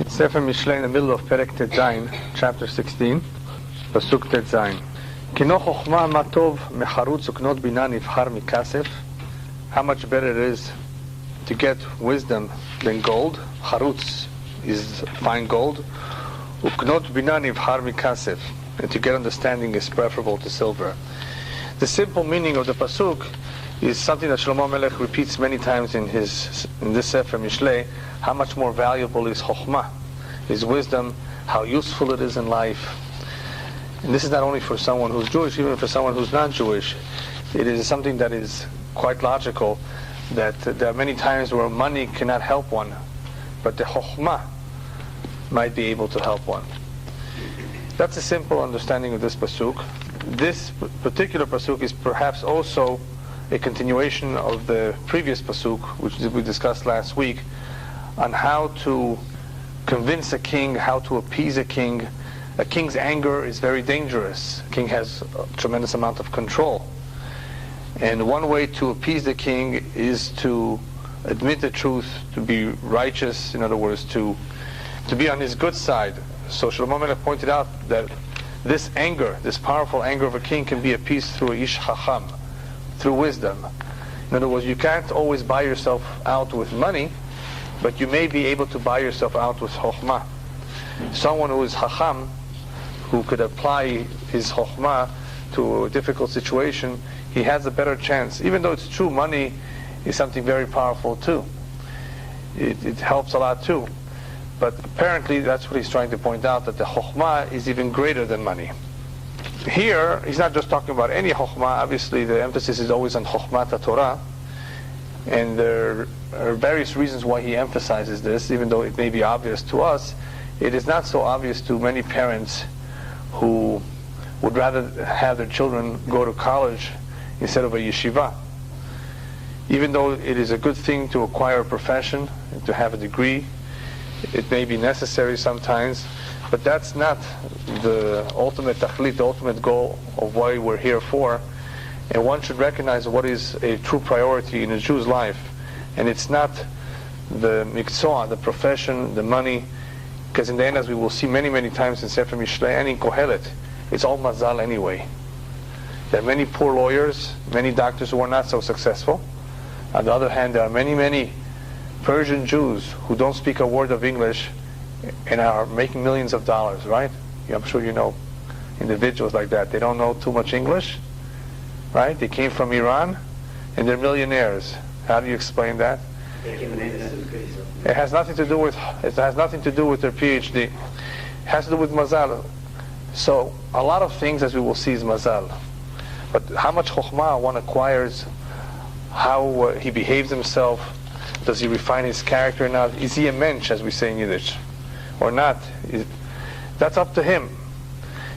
Sefer Mishlei in the middle of Perek Tet Zayin, chapter 16, Pasuk Tet Zayin. Kino chokhmah ma tov mecharutz uknot bina nivchar mikasef. How much better it is to get wisdom than gold. Charutz is fine gold. Uknot bina nivchar mikasef. And to get understanding is preferable to silver. The simple meaning of the pasuk is something that Shlomo Melech repeats many times in this Sefer Mishlei. How much more valuable is chokhmah, is wisdom, how useful it is in life. And this is not only for someone who's Jewish, even for someone who's not Jewish. It is something that is quite logical, that there are many times where money cannot help one, but the chokhmah might be able to help one. That's a simple understanding of this pasuk. This particular pasuk is perhaps also a continuation of the previous pasuk, which we discussed last week, on how to convince a king, how to appease a king. A king's anger is very dangerous. A king has a tremendous amount of control. And one way to appease the king is to admit the truth, to be righteous, in other words, to be on his good side. So Shlomo Melech pointed out that this anger, this powerful anger of a king, can be appeased through ish chacham, through wisdom. In other words, you can't always buy yourself out with money, but you may be able to buy yourself out with chokhmah. Someone who is chacham, who could apply his chokhmah to a difficult situation, he has a better chance. Even though it's true, money is something very powerful too. It helps a lot too. But apparently that's what he's trying to point out, that the chokhmah is even greater than money. Here, he's not just talking about any chokhmah. Obviously, the emphasis is always on chokhmat Torah. And there are various reasons why he emphasizes this, even though it may be obvious to us. It is not so obvious to many parents who would rather have their children go to college instead of a yeshiva. Even though it is a good thing to acquire a profession, to have a degree, it may be necessary sometimes, but that's not the ultimate tachlit, the ultimate goal of why we're here for. And one should recognize what is a true priority in a Jew's life. And it's not the miktsua, the profession, the money, because in the end, as we will see many, many times in Sefer Mishlei and in Kohelet, it's all mazal anyway. There are many poor lawyers, many doctors who are not so successful. On the other hand, there are many, many Persian Jews who don't speak a word of English and are making millions of dollars, right? I'm sure you know individuals like that. They don't know too much English, right? They came from Iran and they're millionaires. How do you explain that? It has nothing to do with their PhD. It has to do with mazal. So a lot of things, as we will see, is mazal. But how much chokhmah one acquires, how he behaves himself, does he refine his character or not? Is he a mensch, as we say in Yiddish, or not? That's up to him.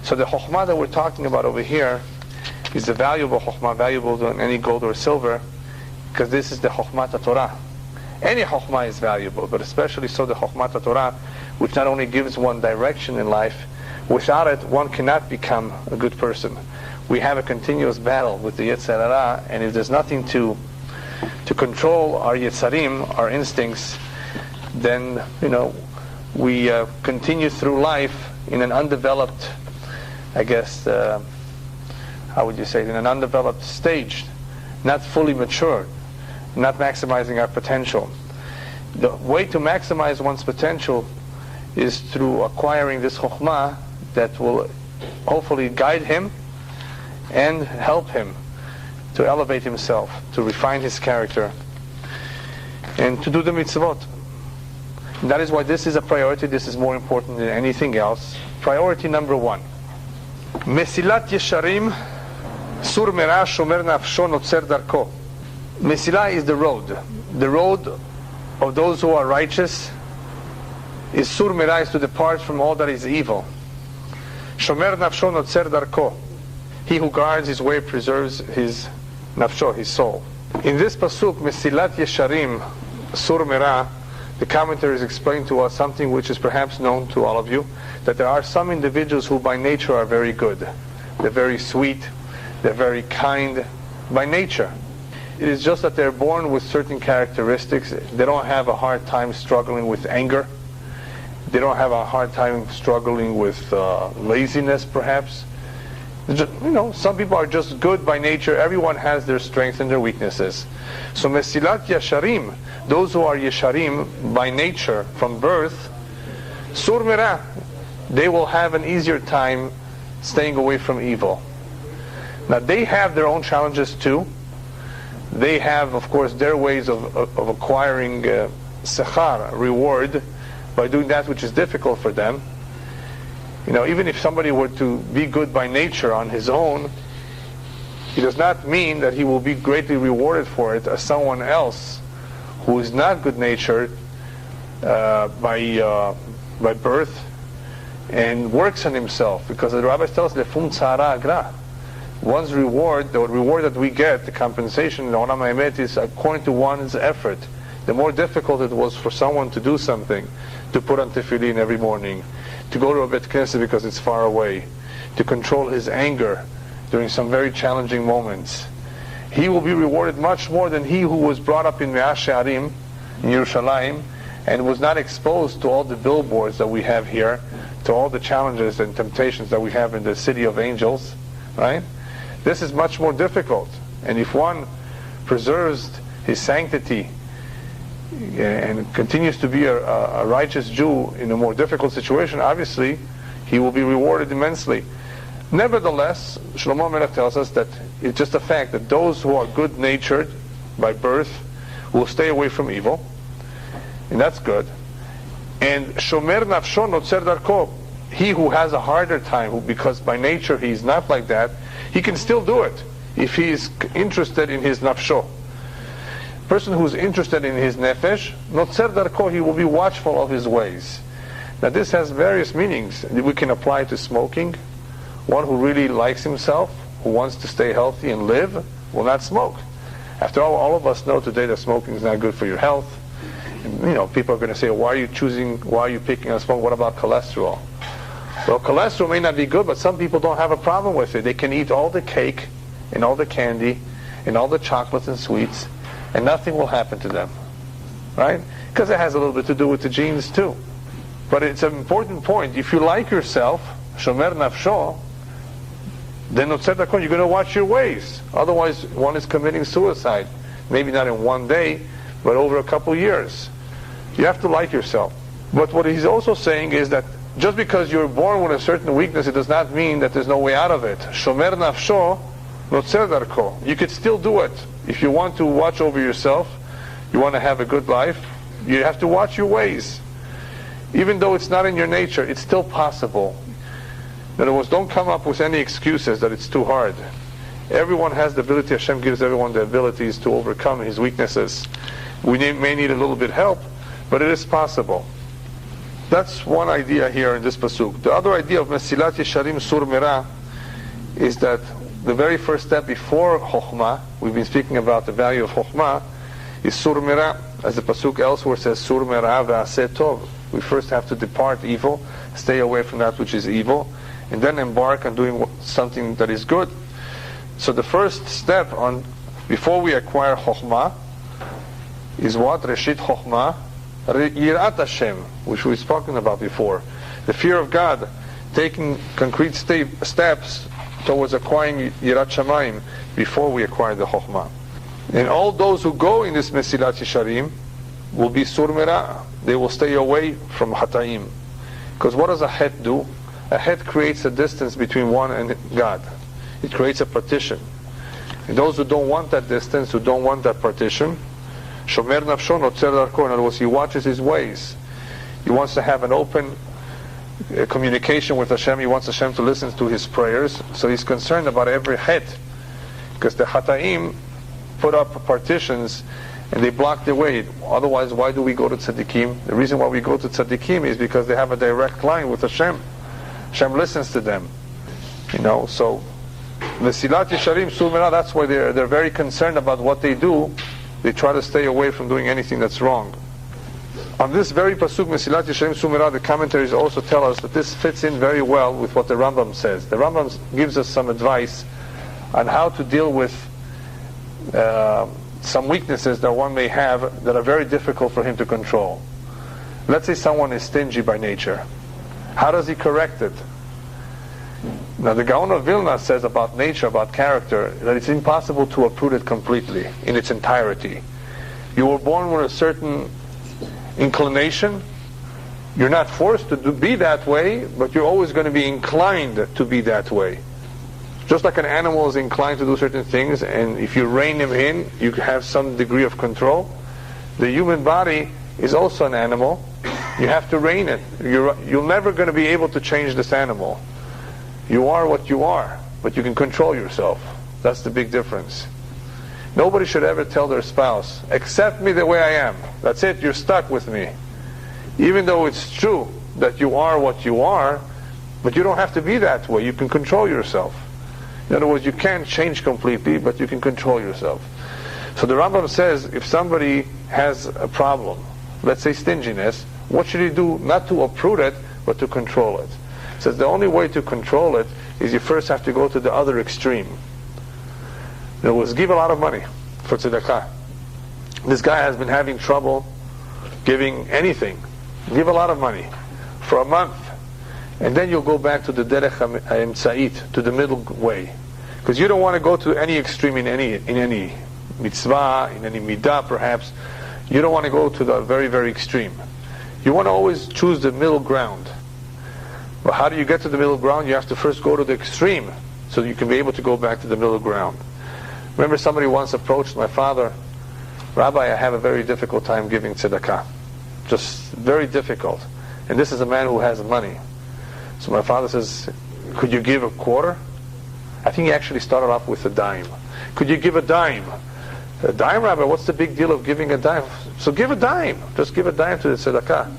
So the chokhmah that we're talking about over here is the valuable chokhmah, valuable than any gold or silver, because this is the chokhmat Torah. Any chokhmah is valuable, but especially so the chokhmat Torah, which not only gives one direction in life, without it one cannot become a good person. We have a continuous battle with the Yetzer Hara, and if there's nothing to control our Yetzarim, our instincts, then we continue through life in an undeveloped, I guess, how would you say, in an undeveloped stage, not fully matured, not maximizing our potential. The way to maximize one's potential is through acquiring this chokhmah that will hopefully guide him and help him to elevate himself, to refine his character, and to do the mitzvot. And that is why this is a priority. This is more important than anything else. Priority number one. Mesilat Yesharim Sur Merah Shomer Nafsho Notzer Darko. Mesilah is the road. The road of those who are righteous is Sur Merah, is to depart from all that is evil. Shomer Nafsho Notzer Darko. He who guards his way preserves his nafsho, his soul. In this pasuk, Mesilat Yesharim Sur Merah, the commentaries explain to us something which is perhaps known to all of you, that there are some individuals who by nature are very good. They're very sweet, they're very kind by nature. It is just that they're born with certain characteristics. They don't have a hard time struggling with anger. They don't have a hard time struggling with laziness, perhaps. Some people are just good by nature. Everyone has their strengths and their weaknesses. So Mesilat Yesharim, those who are Yesharim by nature, from birth, Sur Mira, they will have an easier time staying away from evil. Now they have their own challenges too. They have, of course, their ways of acquiring sechar, reward, by doing that which is difficult for them. Even if somebody were to be good by nature on his own, it does not mean that he will be greatly rewarded for it as someone else who is not good-natured by birth and works on himself. Because the rabbis tell us, Lefum tzara agra. One's reward, the reward that we get, the compensation in the Olam HaEmet, is according to one's effort. The more difficult it was for someone to do something, to put on tefillin every morning, to go to a bet knesset because it's far away, to control his anger during some very challenging moments, he will be rewarded much more than he who was brought up in Me'ah She'arim, in Yerushalayim, and was not exposed to all the billboards that we have here, to all the challenges and temptations that we have in the city of angels, right? This is much more difficult. And if one preserves his sanctity and continues to be a righteous Jew in a more difficult situation, obviously he will be rewarded immensely. Nevertheless, Shlomo Melech tells us that it's just a fact that those who are good-natured by birth will stay away from evil, and that's good. And Shomer Nafsho Notzer Darko, he who has a harder time, because by nature he is not like that, he can still do it if he is interested in his nafsho. Person who is interested in his nefesh, Notzer Darko, he will be watchful of his ways. Now this has various meanings. We can apply it to smoking. One who really likes himself, who wants to stay healthy and live, will not smoke. After all of us know today that smoking is not good for your health. And, people are going to say, why are you picking on smoke? What about cholesterol? Well, cholesterol may not be good, but some people don't have a problem with it. They can eat all the cake and all the candy and all the chocolates and sweets, and nothing will happen to them, right? Because it has a little bit to do with the genes too. But it's an important point. If you like yourself, shomer nafsho, then you're going to watch your ways. Otherwise, one is committing suicide. Maybe not in one day, but over a couple years. You have to like yourself. But what he's also saying is that just because you're born with a certain weakness, it does not mean that there's no way out of it. Shomer nafsho, notzer darko. You could still do it. If you want to watch over yourself, you want to have a good life, you have to watch your ways. Even though it's not in your nature, it's still possible. In other words, don't come up with any excuses that it's too hard. Everyone has the ability, Hashem gives everyone the abilities to overcome his weaknesses. We may need a little bit help, but it is possible. That's one idea here in this pasuk. The other idea of Mesilat Yesharim Sur Mira is that the very first step before Chokhmah, we've been speaking about the value of Chokhmah, is Sur Mira. As the pasuk elsewhere says, Sur Mira V'aseh Tov. We first have to depart evil, stay away from that which is evil, and then embark on doing something that is good. So the first step before we acquire Chokhmah is what? Reshit Chokhmah, Yirat Hashem, which we've spoken about before. The fear of God, taking concrete steps towards acquiring Yirat Shamayim before we acquire the Chokhmah. And all those who go in this Mesilat Yesharim will be Sur Mira. They will stay away from Hata'im. Because what does a het do? A het creates a distance between one and God. It creates a partition. And those who don't want that distance, who don't want that partition, Shomer Nafsho Notzer Darko, in other words, he watches his ways. He wants to have an open communication with Hashem. He wants Hashem to listen to his prayers. So he's concerned about every het. Because the Hata'im put up partitions and they block the way. Otherwise, why do we go to tzaddikim? The reason why we go to tzaddikim is because they have a direct line with Hashem. Hashem listens to them. So Mesilat Yesharim Sur Mira, that's why they're very concerned about what they do. They try to stay away from doing anything that's wrong. On this very pasuk, Mesilat Yesharim Sur Mira, the commentaries also tell us that this fits in very well with what the Rambam says. The Rambam gives us some advice on how to deal with some weaknesses that one may have that are very difficult for him to control. Let's say someone is stingy by nature. How does he correct it? Now the Gaon of Vilna says about nature, about character, that it's impossible to uproot it completely, in its entirety. You were born with a certain inclination. You're not forced to be that way, but you're always going to be inclined to be that way. Just like an animal is inclined to do certain things, and if you rein him in, you have some degree of control. The human body is also an animal. You have to rein it. You're never going to be able to change this animal. You are what you are, but you can control yourself. That's the big difference. Nobody should ever tell their spouse, accept me the way I am. That's it, you're stuck with me. Even though it's true that you are what you are, but you don't have to be that way. You can control yourself. In other words, you can't change completely, but you can control yourself. So the Rambam says, if somebody has a problem, let's say stinginess, what should he do? Not to uproot it, but to control it. He says the only way to control it is you first have to go to the other extreme. In other words, give a lot of money for tzedakah. This guy has been having trouble giving anything. Give a lot of money for a month, and then you'll go back to the derech ha'emtza'it, to the middle way, because you don't want to go to any extreme in any mitzvah, in any midah perhaps. You don't want to go to the very, very extreme. You want to always choose the middle ground. But how do you get to the middle ground? You have to first go to the extreme, so you can be able to go back to the middle ground. Remember, somebody once approached my father, Rabbi, I have a very difficult time giving tzedakah. Just very difficult. And this is a man who has money. So my father says, could you give a quarter? I think he actually started off with a dime. Could you give a dime? A dime, Rabbi? What's the big deal of giving a dime? So give a dime. Just give a dime to the tzedakah.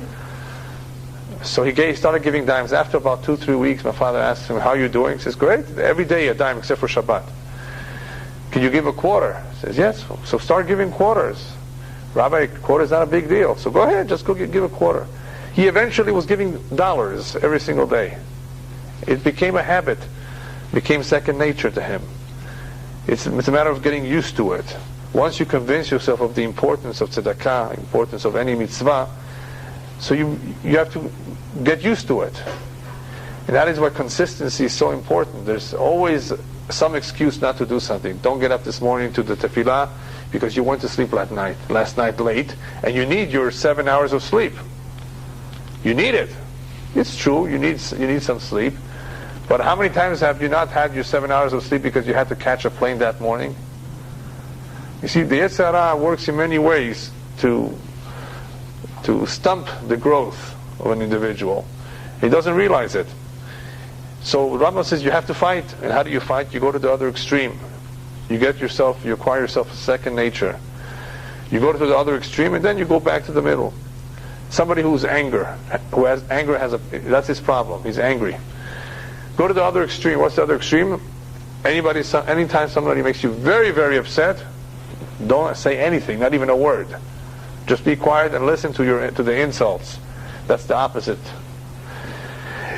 So he started giving dimes. After about 2-3 weeks, my father asked him, how are you doing? He says, great. Every day a dime except for Shabbat. Can you give a quarter? He says, yes. So start giving quarters. Rabbi, a quarter is not a big deal. So go ahead, just go give a quarter. He eventually was giving dollars every single day. It became a habit. Became second nature to him. It's a matter of getting used to it. Once you convince yourself of the importance of tzedakah, importance of any mitzvah, so you have to get used to it. And that is why consistency is so important. There's always some excuse not to do something. Don't get up this morning to the tefillah because you went to sleep last night late, and you need your 7 hours of sleep. You need it. It's true, you need some sleep. But how many times have you not had your 7 hours of sleep because you had to catch a plane that morning? You see, the Yetzer Hara works in many ways to stump the growth of an individual. He doesn't realize it. So Rambam says you have to fight. And how do you fight? You go to the other extreme. You acquire yourself a second nature. You go to the other extreme, and then you go back to the middle. Somebody who has anger, that's his problem. He's angry. Go to the other extreme. What's the other extreme? Anytime somebody makes you very, very upset, don't say anything, not even a word. Just be quiet and listen to the insults. That's the opposite.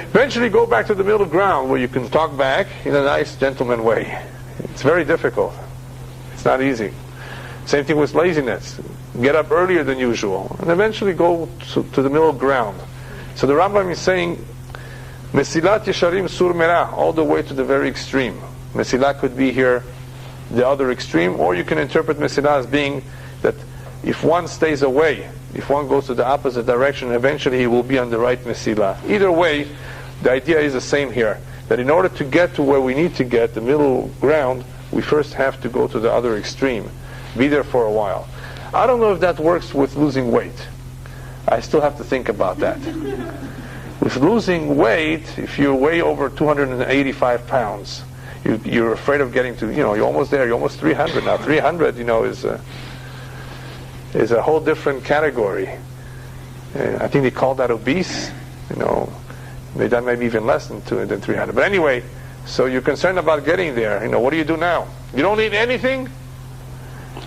Eventually go back to the middle ground where you can talk back in a nice, gentleman way. It's very difficult. It's not easy. Same thing with laziness. Get up earlier than usual. And eventually go to the middle ground. So the Rambam is saying, Mesilat Yesharim Sur Merah, all the way to the very extreme. Mesilah could be here, the other extreme, or you can interpret Mesilah as being that if one stays away, if one goes to the opposite direction, eventually he will be on the right Mesilah. Either way, the idea is the same here, that in order to get to where we need to get, the middle ground, we first have to go to the other extreme. Be there for a while. I don't know if that works with losing weight. I still have to think about that. With losing weight, if you weigh over 285 pounds, you're afraid of getting to, you're almost there, you're almost 300 now. 300, is a whole different category. I think they call that obese, They've done maybe even less than 300. But anyway, so you're concerned about getting there. What do you do now? You don't eat anything?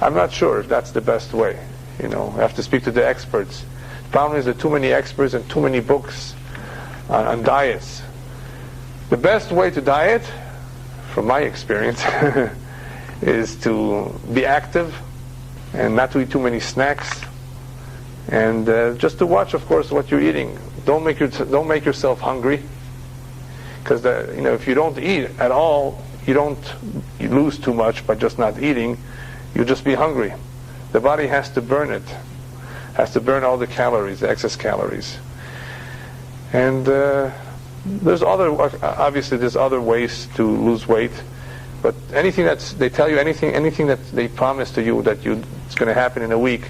I'm not sure if that's the best way. I have to speak to the experts. The problem is there are too many experts and too many books on diets. The best way to diet, from my experience, is to be active and not to eat too many snacks And just to watch, of course, what you're eating. Don't make yourself hungry, because if you don't eat at all, you lose too much by just not eating. You'll just be hungry. The body has to burn it, has to burn all the calories, the excess calories. And there's other ways to lose weight, but anything they tell you, anything that they promise to you that it's going to happen in a week,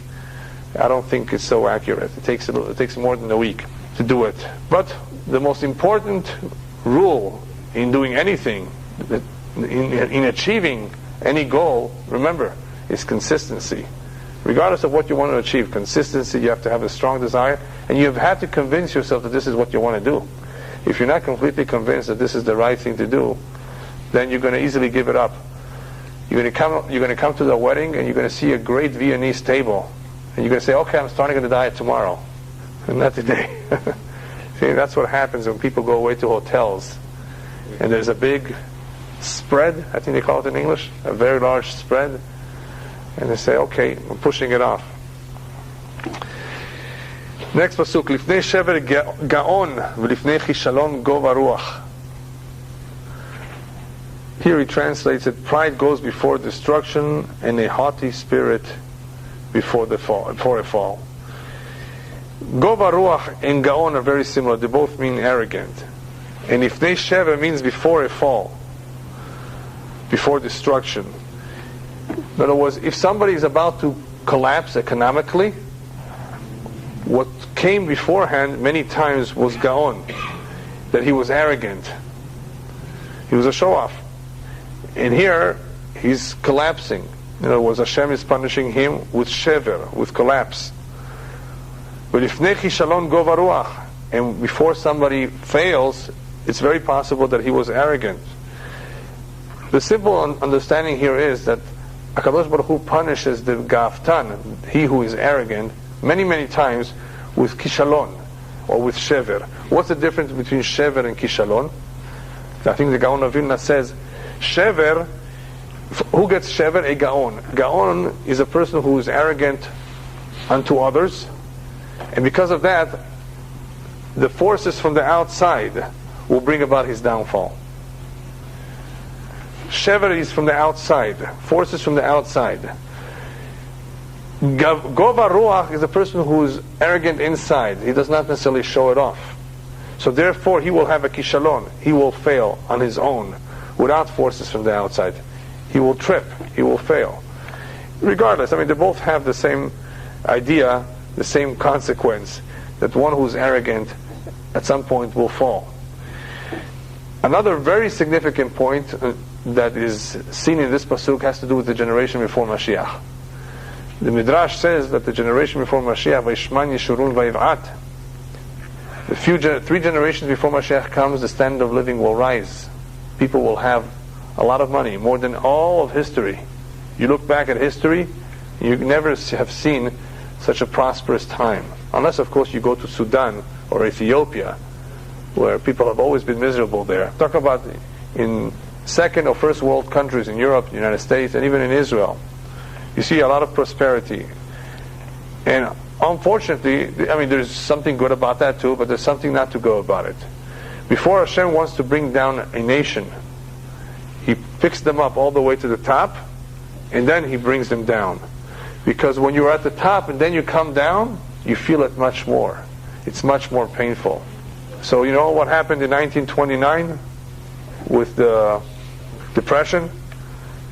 I don't think it's so accurate. It takes more than a week to do it. But the most important rule in doing anything, in achieving any goal, remember, is consistency. Regardless of what you want to achieve, consistency, you have to have a strong desire, and you have to convince yourself that this is what you want to do. If you're not completely convinced that this is the right thing to do, then you're going to easily give it up. You're going to come to the wedding, and you're going to see a great Viennese table, and you're going to say, okay, I'm starting on the diet tomorrow, and not today. See, that's what happens when people go away to hotels, and there's a big spread, I think they call it in English, a very large spread, and they say, okay, I'm pushing it off. Next pasuk, לפני שבר גאון ולפני כישלון גובה רוח. Here he translates it, pride goes before destruction, and a haughty spirit before a fall. Gova ruach and gaon are very similar. They both mean arrogant. And ifnei shever means before a fall, before destruction. In other words, if somebody is about to collapse economically, what came beforehand many times was gaon, that he was arrogant. He was a show-off. And here, he's collapsing. In other words, Hashem is punishing him with shever, with collapse. But ifnei kishalon gova ruach, and before somebody fails, it's very possible that he was arrogant. The simple understanding here is that HaKadosh Baruch Hu punishes the gaftan, he who is arrogant, many, many times with kishalon, or with shever. What's the difference between shever and kishalon? I think the Gaon of Vilna says, shever, who gets shever? A gaon. Gaon is a person who is arrogant unto others, and because of that, the forces from the outside will bring about his downfall. Shever is from the outside, forces from the outside. Gova ruach is a person who is arrogant inside. He does not necessarily show it off. So therefore he will have a kishalon. He will fail on his own, without forces from the outside. He will trip. He will fail. Regardless, they both have the same idea, the same consequence, that one who's arrogant at some point will fall. Another very significant point that is seen in this pasuk has to do with the generation before Mashiach. The Midrash says that the generation before Mashiach, Vayishman Yeshurun Vayiv'at, the 3 generations before Mashiach comes, the standard of living will rise. People will have a lot of money, more than all of history. You look back at history, you never have seen such a prosperous time. Unless, of course, you go to Sudan or Ethiopia, where people have always been miserable there. Talk about in second or first world countries in Europe, the United States, and even in Israel. You see a lot of prosperity. And unfortunately, there's something good about that too, but there's something not to go about it. Before Hashem wants to bring down a nation, He picks them up all the way to the top, and then He brings them down. Because when you're at the top and then you come down, you feel it much more. It's much more painful. So you know what happened in 1929 with the Depression?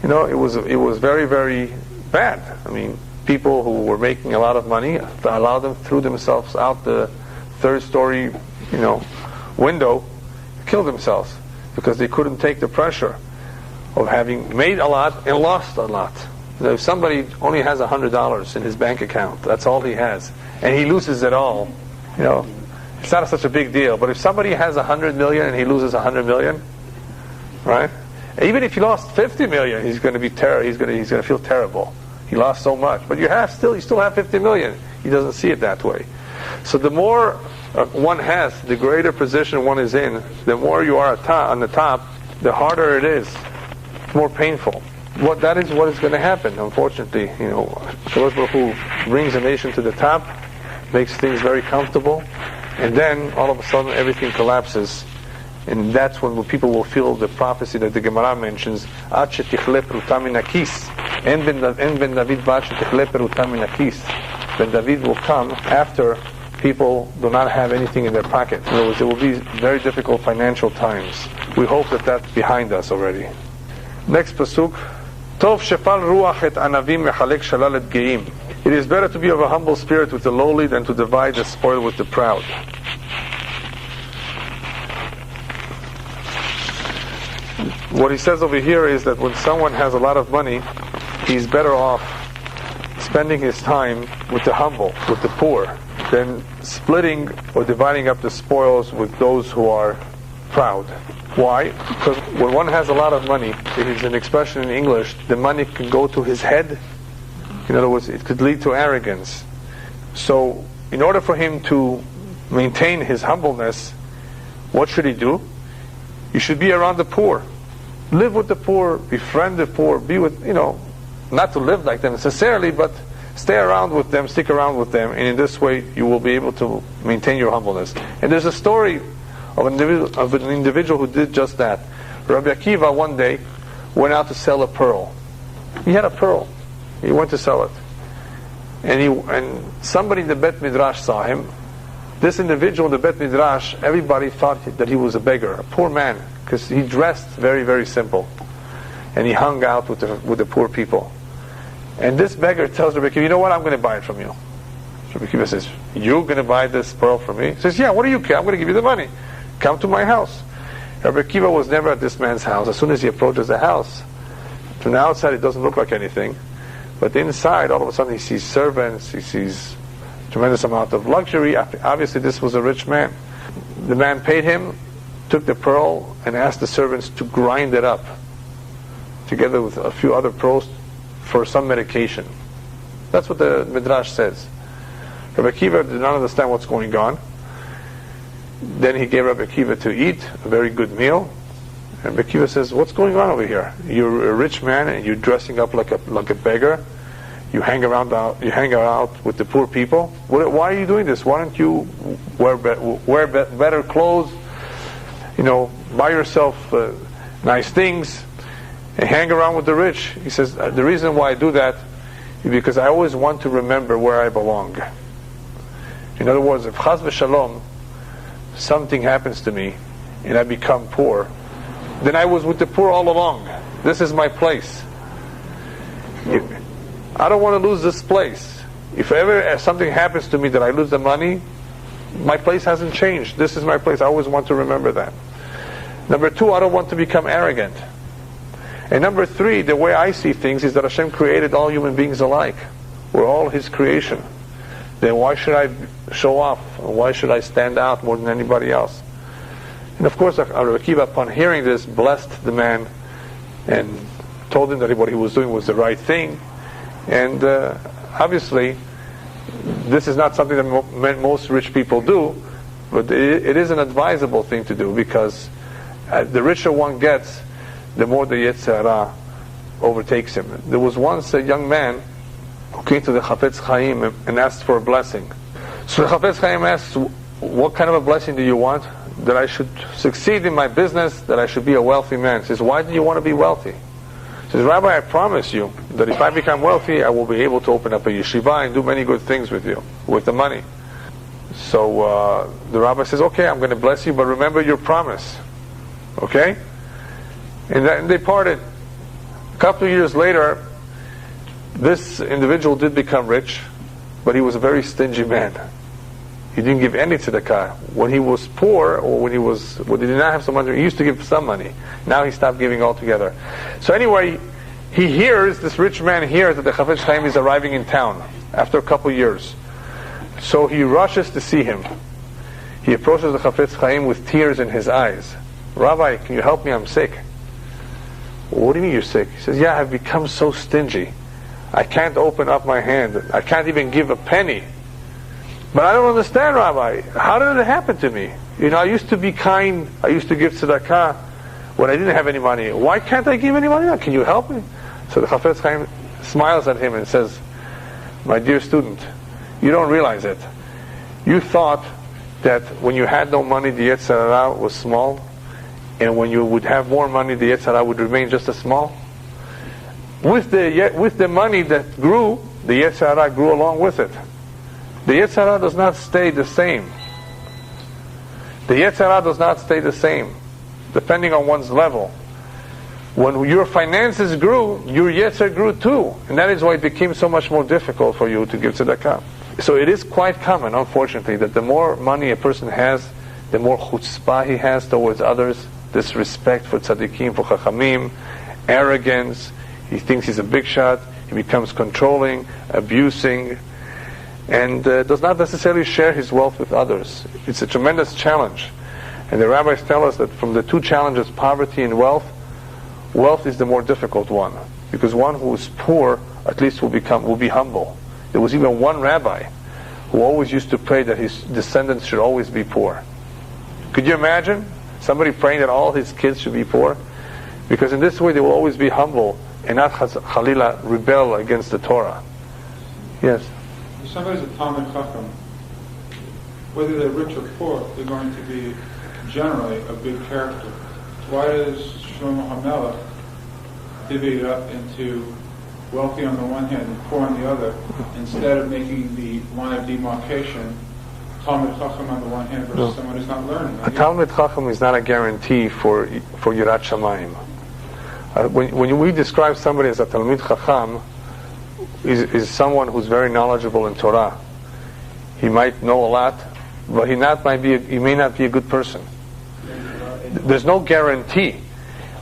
It was very, very bad. People who were making a lot of money, a lot of them threw themselves out the third-story, window, killed themselves because they couldn't take the pressure of having made a lot and lost a lot. If somebody only has $100 in his bank account, that's all he has, and he loses it all, it's not such a big deal. But if somebody has 100 million and he loses 100 million, right? Even if he lost 50 million, he's going to be he's going to feel terrible. He lost so much, but you still have 50 million. He doesn't see it that way. So the more one has, the greater position one is in, the more you are on the top, the harder it is. It's more painful. That is what is going to happen, unfortunately. Kadosh Baruch Hu brings a nation to the top, makes things very comfortable, and then all of a sudden everything collapses. And that's when people will feel the prophecy that the Gemara mentions, Ad shetichle peruta min hakis. En ben David ba'ad shetichle peruta min hakis. Ben David will come after people do not have anything in their pocket. In other words, there will be very difficult financial times. We hope that that's behind us already. Next pasuk. Tov shefal ruach et anavim mechalek shalal et geim. It is better to be of a humble spirit with the lowly than to divide the spoil with the proud. What he says over here is that when someone has a lot of money, he's better off spending his time with the humble, with the poor, than splitting or dividing up the spoils with those who are proud. Why? Because when one has a lot of money, it is an expression in English, the money can go to his head. In other words, it could lead to arrogance. So, in order for him to maintain his humbleness, what should he do? He should be around the poor. Live with the poor, befriend the poor, be with, not to live like them necessarily, but stay around with them, stick around with them, and in this way you will be able to maintain your humbleness. And there's a story of an individual who did just that. Rabbi Akiva one day went out to sell a pearl. He had a pearl. He went to sell it. And somebody in the Bet Midrash saw him. This individual in the Bet Midrash, everybody thought that he was a beggar, a poor man, because he dressed very, very simple. And he hung out with the poor people. And this beggar tells Rabbi Akiva, you know what, I'm going to buy it from you. Rabbi Akiva says, you're going to buy this pearl from me? He says, yeah, what do you care? I'm going to give you the money. Come to my house. Rabbi Akiva was never at this man's house. As soon as he approaches the house, from the outside it doesn't look like anything. But inside, all of a sudden he sees servants, he sees tremendous amount of luxury. Obviously this was a rich man. The man paid him, took the pearl, and asked the servants to grind it up, together with a few other pearls, for some medication. That's what the Midrash says. Rabbi Akiva did not understand what's going on. Then he gave Rabbi Akiva to eat a very good meal. And Rabbi Akiva says, what's going on over here? You're a rich man and you're dressing up like a beggar. You hang out with the poor people. Why are you doing this? Why don't you wear better clothes? Buy yourself nice things and hang around with the rich. He says, the reason why I do that is because I always want to remember where I belong. In other words, if chas v'shalom, something happens to me and I become poor, then I was with the poor all along. This is my place. I don't want to lose this place. If ever something happens to me that I lose the money, my place hasn't changed. This is my place. I always want to remember that. Number two, I don't want to become arrogant. And number three, the way I see things is that Hashem created all human beings alike. We're all His creation. Then why should I show off? Why should I stand out more than anybody else? And of course, Rabbi Akiva, upon hearing this, blessed the man and told him that what he was doing was the right thing. And obviously, this is not something that most rich people do, but it is an advisable thing to do, because the richer one gets, the more the Yetzer Hara overtakes him. There was once a young man who came to the Chafetz Chaim and asked for a blessing. So the Chafetz Chaim asked, what kind of a blessing do you want? That I should succeed in my business, that I should be a wealthy man. He says, why do you want to be wealthy? He says, Rabbi, I promise you that if I become wealthy, I will be able to open up a yeshiva and do many good things with you, with the money. So the rabbi says, okay, I'm going to bless you, but remember your promise. Okay? And they parted. A couple of years later, this individual did become rich, but he was a very stingy man. He didn't give any tzedakah. When he was poor, or when he did not have some money, he used to give some money. Now he stopped giving altogether. So anyway, this rich man hears that the Chafetz Chaim is arriving in town after a couple of years. So he rushes to see him. He approaches the Chafetz Chaim with tears in his eyes. Rabbi, can you help me? I'm sick. What do you mean you're sick? He says, yeah, I've become so stingy. I can't open up my hand. I can't even give a penny. But I don't understand, Rabbi. How did it happen to me? I used to be kind. I used to give tzedakah when I didn't have any money. Why can't I give any money now? Can you help me? So the Chafetz Chaim smiles at him and says, my dear student, you don't realize it. You thought that when you had no money, the Yetzer Hara was small, and when you would have more money, the Yetzer Hara would remain just as small. With the money that grew, the Yetzer Hara grew along with it. The Yetzer Hara does not stay the same. The Yetzer Hara does not stay the same, depending on one's level. When your finances grew, your Yetzer grew too, and that is why it became so much more difficult for you to give tzedakah. So it is quite common, unfortunately, that the more money a person has, the more chutzpah he has towards others, disrespect for tzaddikim, for chachamim, arrogance. He thinks he's a big shot. He becomes controlling, abusing, and does not necessarily share his wealth with others. It's a tremendous challenge. And the rabbis tell us that from the two challenges, poverty and wealth, wealth is the more difficult one. Because one who is poor, at least will be humble. There was even one rabbi who always used to pray that his descendants should always be poor. Could you imagine somebody praying that all his kids should be poor? Because in this way they will always be humble and not Khalila rebel against the Torah. Yes? If somebody's a Talmid Chacham, whether they're rich or poor, they're going to be generally a good character. Why does Shlomo HaMelech divvy it up into wealthy on the one hand and poor on the other, instead of making the line of demarcation Talmid Chacham on the one hand versus someone who's not learning? A Talmid Chacham is not a guarantee for Yirat Shamayim. When we describe somebody as a Talmid Chacham, is someone who's very knowledgeable in Torah. He might know a lot, but he may not be a good person. There's no guarantee.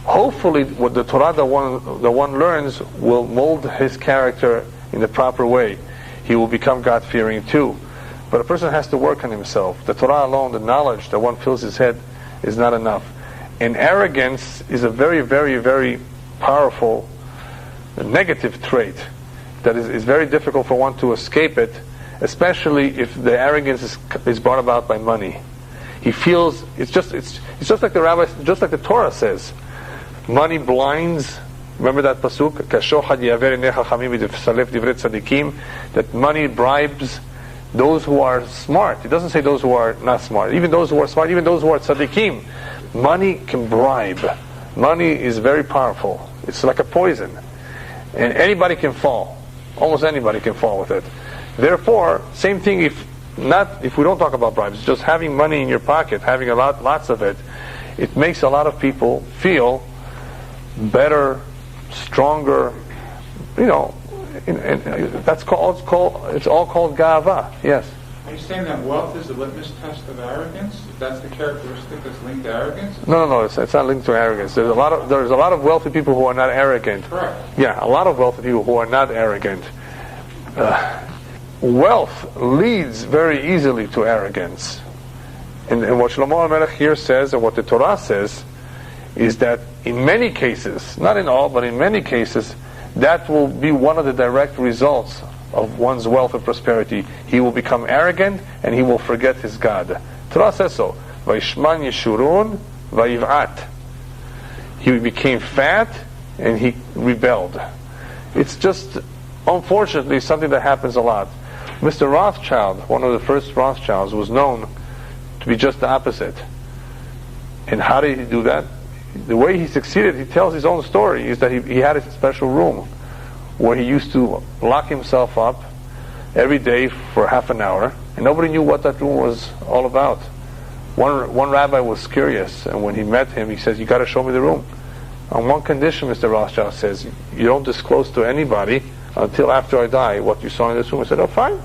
Hopefully, what the Torah the one learns will mold his character in the proper way. He will become God-fearing too. But a person has to work on himself. The Torah alone, the knowledge that one fills his head, is not enough. And arrogance is a very, very, very powerful negative trait that is very difficult for one to escape it, especially if the arrogance is brought about by money. He feels it's just like the rabbis, just like the Torah says. Money blinds. Remember that pasuk? That money bribes those who are smart. It doesn't say those who are not smart. Even those who are smart, even those who are tzaddikim. Money can bribe. Money is very powerful. It's like a poison. And anybody can fall. Almost anybody can fall with it. Therefore, same thing if we don't talk about bribes, just having money in your pocket, having lots of it, it makes a lot of people feel better, stronger, and it's all called gava. Yes. Are you saying that wealth is the litmus test of arrogance? If that's the characteristic that's linked to arrogance? No, it's not linked to arrogance. There's a lot of wealthy people who are not arrogant. Correct. Yeah, a lot of wealthy people who are not arrogant. Wealth leads very easily to arrogance. And what Shlomo HaMelech here says, and what the Torah says, is that in many cases, not in all, but in many cases, that will be one of the direct results of one's wealth and prosperity. He will become arrogant and he will forget his God. Torah says so. Vayishman Yeshurun Vayiv'at. He became fat and he rebelled. It's just, unfortunately, something that happens a lot. Mr. Rothschild, one of the first Rothschilds, was known to be just the opposite. And how did he do that? The way he succeeded, he tells his own story, is that he had a special room where he used to lock himself up every day for half an hour, and nobody knew what that room was all about. One rabbi was curious, and when he met him, he says, "You got to show me the room." On one condition, Mr. Rothschild says, "You don't disclose to anybody until after I die what you saw in this room." I said, "Oh, fine."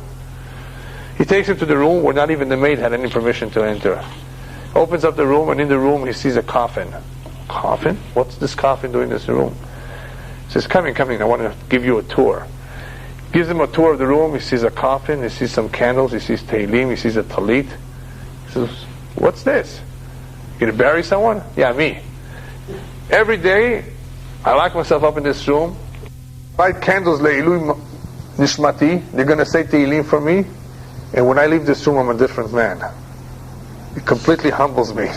He takes him to the room where not even the maid had any permission to enter. Opens up the room, and in the room he sees a coffin. Coffin? What's this coffin doing in this room? He says, come in, I want to give you a tour. Gives him a tour of the room. He sees a coffin, he sees some candles, he sees Tehillim, he sees a talit. He says, "What's this? You gonna bury someone?" "Yeah, me. Every day I lock myself up in this room, light candles le'ilui nishmati, they're gonna say Tehillim for me, and when I leave this room I'm a different man." It completely humbles me.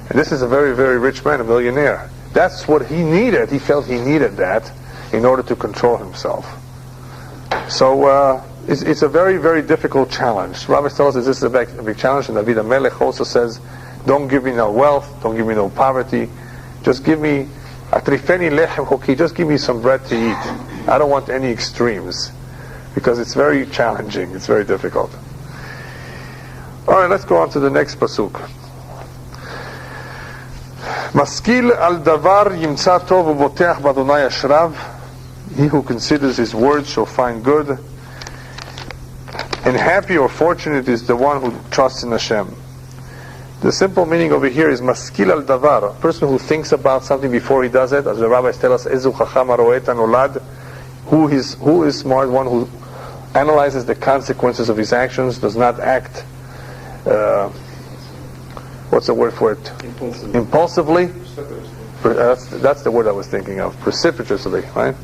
And this is a very, very rich man, a millionaire. That's what he needed. He felt he needed that in order to control himself. So it's a very, very difficult challenge. Rabbi tells us this is a big challenge, and David HaMelech also says, don't give me no wealth, don't give me no poverty, just give me atrifeni lechem hoki, just give me some bread to eat. I don't want any extremes, because it's very challenging, it's very difficult. Alright, let's go on to the next pasuk. Maskil al davar yimtza tov uboteach b'Adonai ashrav. He who considers his words shall find good. And happy or fortunate is the one who trusts in Hashem. The simple meaning over here is maskil al davar, a person who thinks about something before he does it. As the rabbis tell us, ezu chacham haroet hanolad, who is smart, one who analyzes the consequences of his actions, does not act, what's the word for it? Impulsively. That's the word I was thinking of. Precipitously, right?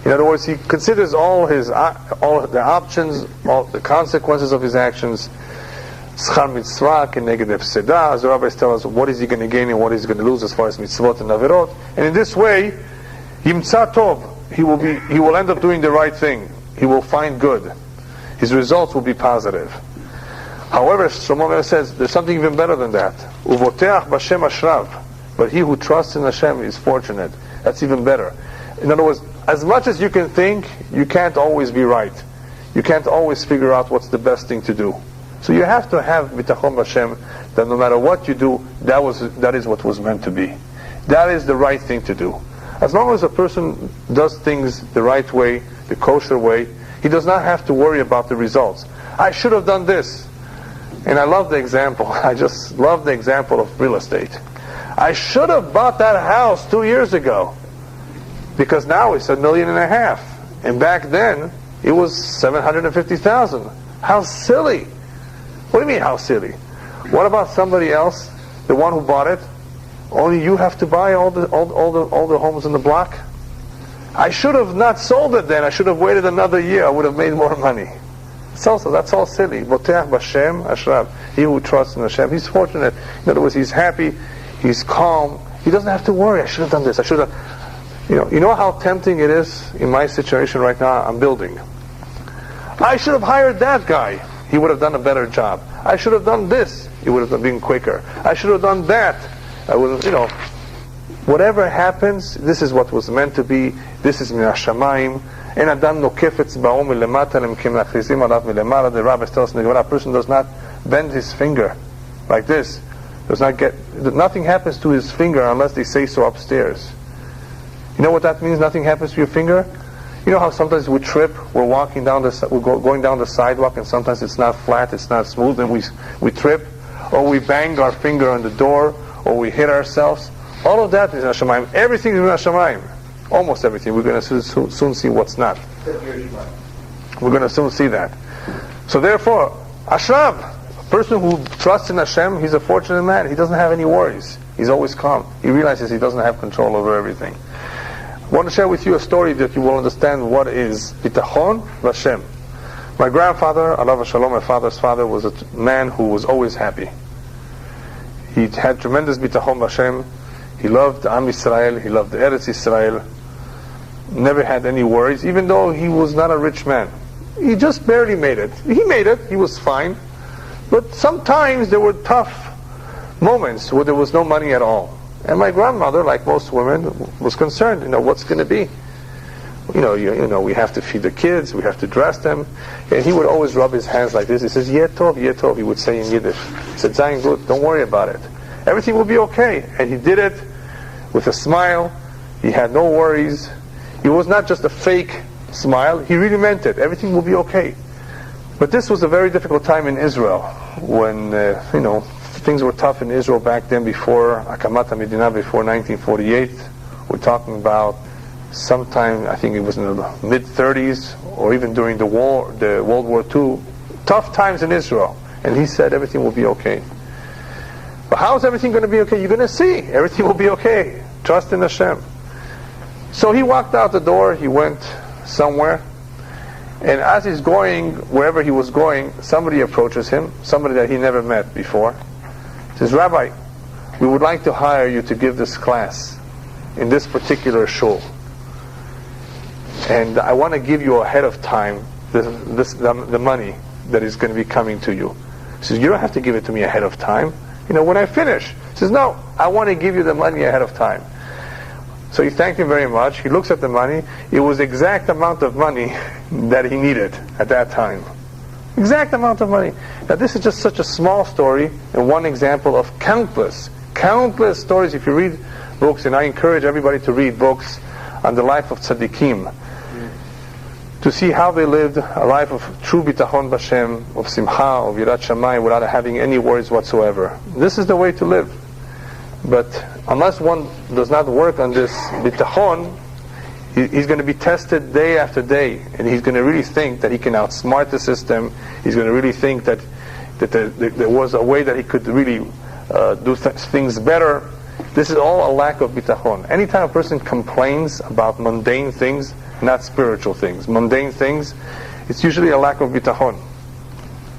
In other words, he considers all the options, all the consequences of his actions. Schar mitzvah keneged hefseda, as the rabbis tell us, what is he going to gain and what is he going to lose as far as mitzvot and averot. And in this way, yimtza tov, he will end up doing the right thing. He will find good. His results will be positive. However, Salomon says there's something even better than that. Uvoteach b'Hashem ashrav, but he who trusts in Hashem is fortunate. That's even better. In other words, as much as you can think, you can't always be right. You can't always figure out what's the best thing to do. So you have to have bitachon b'Hashem, that no matter what you do, that is what was meant to be. That is the right thing to do. As long as a person does things the right way, the kosher way, he does not have to worry about the results. I should have done this. And I love the example. I just love the example of real estate. I should have bought that house 2 years ago, because now it's $1.5 million. And back then, it was $750,000. How silly. What do you mean, how silly? What about somebody else, the one who bought it? Only you have to buy all the homes in the block? I should have not sold it then. I should have waited another year. I would have made more money. So that's all silly. Boteach b'Hashem ashrav. He who trusts in Hashem, he's fortunate. In other words, he's happy, he's calm. He doesn't have to worry. I should have done this. I should have. You know how tempting it is in my situation right now. I'm building. I should have hired that guy. He would have done a better job. I should have done this. He would have been quicker. I should have done that. I would have, whatever happens, this is what was meant to be. This is min hashamayim. En adam nokefetz ba'om milemata lemkim nachrizim alav milemara. The rabbis tell us in the Gemara, a person does not bend his finger like this. Nothing happens to his finger unless they say so upstairs. You know what that means? Nothing happens to your finger. You know how sometimes we trip, we're going down the sidewalk, and sometimes it's not flat, it's not smooth, and we trip, or we bang our finger on the door, or we hit ourselves. All of that is in Hashemayim. Everything is in Hashemayim. Almost everything. We're going to soon see what's not. We're going to soon see that. So therefore, Ashrav, a person who trusts in Hashem, he's a fortunate man. He doesn't have any worries. He's always calm. He realizes he doesn't have control over everything. I want to share with you a story that you will understand what is bitachon v'Hashem. My grandfather, alav shalom, my father's father, was a man who was always happy. He had tremendous bitachon v'Hashem. He loved Am Yisrael. He loved the Eretz Yisrael. Never had any worries, even though he was not a rich man. He just barely made it. He made it. He was fine. But sometimes there were tough moments where there was no money at all. And my grandmother, like most women, was concerned, what's going to be? We have to feed the kids, we have to dress them. And he would always rub his hands like this. He says, Yeh tov, he would say in Yiddish. He said, Zayin gut, don't worry about it. Everything will be okay. And he did it with a smile. He had no worries. It was not just a fake smile. He really meant it. Everything will be okay. But this was a very difficult time in Israel when, things were tough in Israel back then before Akamat HaMedina, before 1948. We're talking about sometime, I think it was in the mid-30s, or even during the World War II. Tough times in Israel. And he said everything will be okay. But how is everything going to be okay? You're going to see. Everything will be okay. Trust in Hashem. So he walked out the door. He went somewhere. And as he's going, wherever he was going, somebody approaches him, somebody that he never met before. Says, Rabbi, we would like to hire you to give this class in this particular shul. And I want to give you ahead of time the money that is going to be coming to you. He says, you don't have to give it to me ahead of time. When I finish. He says, no, I want to give you the money ahead of time. So he thanked him very much. He looks at the money. It was the exact amount of money that he needed at that time. Exact amount of money. Now this is just such a small story and one example of countless stories. If you read books, and I encourage everybody to read books on the life of tzaddikim, to see how they lived a life of true bitachon b'Hashem, of simcha, of yirat shamayim, without having any worries whatsoever. This is the way to live. But unless one does not work on this bitachon, he's going to be tested day after day, and he's going to really think that he can outsmart the system. He's going to really think that there was a way that he could really do things better. This is all a lack of bitachon. Anytime a person complains about mundane things, not spiritual things, mundane things, it's usually a lack of bitachon.